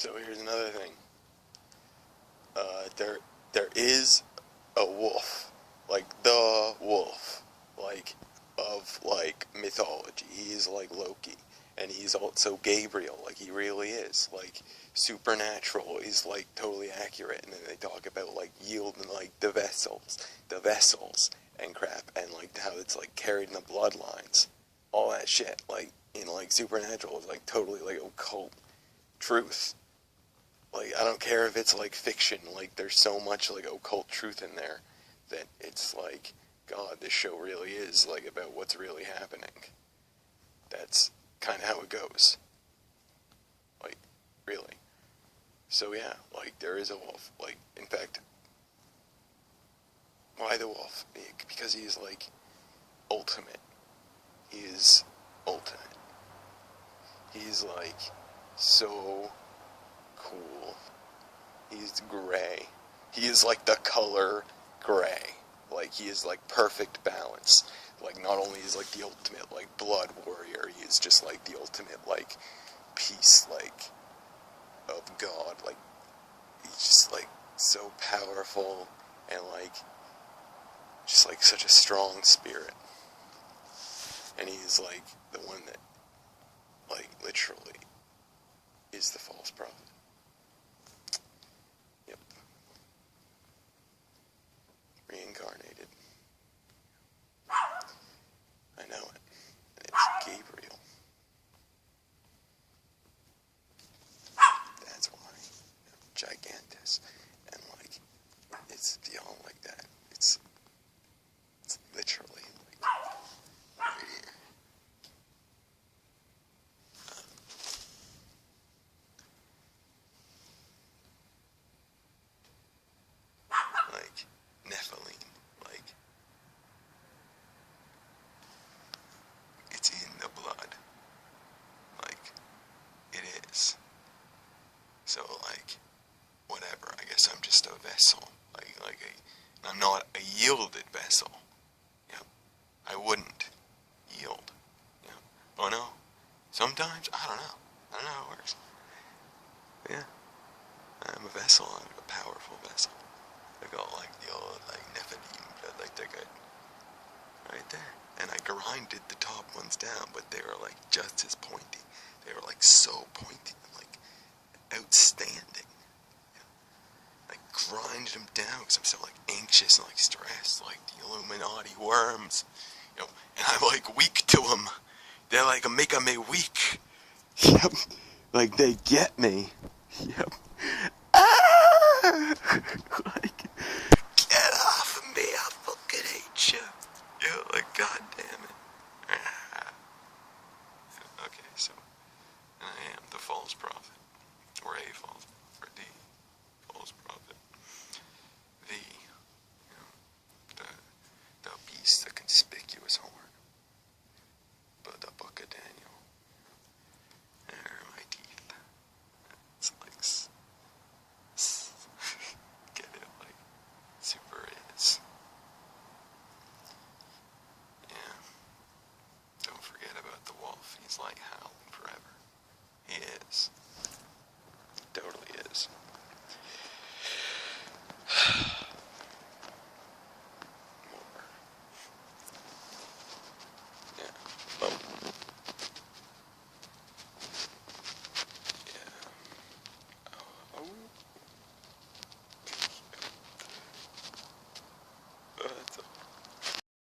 So here's another thing. There is a wolf, like the wolf, like of like mythology. He is like Loki, and he's also Gabriel. Like he really is like supernatural. He's like totally accurate. And then they talk about like yield and like the vessels and crap, and like how it's like carried in the bloodlines, all that shit. Like in like supernatural is like totally like occult truth. Like, I don't care if it's, like, fiction, like, there's so much, like, occult truth in there that it's like, God, this show really is, like, about what's really happening. That's kind of how it goes. Like, really. So, yeah, like, there is a wolf. Like, in fact, why the wolf? Because he's, like, ultimate. He is ultimate. He's, like, so cool. He's gray. He is like the color gray. Like he is like perfect balance. Like not only is like the ultimate like blood warrior, he is just like the ultimate like piece like of God. Like he's just like so powerful and like just like such a strong spirit. And he's like the one that like literally is the false prophet. Yep. Reincarnated. I know it. And it's Gabriel. That's why. Gigantus. And like, it's beyond like that. It's literally like right here. Like, Nephilim. Like, it's in the blood. Like, it is. So, like, whatever. I guess I'm just a vessel. I'm not a yielded vessel. Yeah. I wouldn't yield. Yeah. Oh no. Sometimes, I don't know. I don't know how it works. But yeah. I'm a vessel. I'm a powerful vessel. I got like the old like Nephilim, like they're good. Right there. And I grinded the top ones down, but they were like just as pointy. They were like so pointy and like outstanding. I grinded them down because I'm so like anxious and like stressed, like the Illuminati worms, and I'm like weak to them. They're like making me weak. Yep, like they get me. Yep. Ah!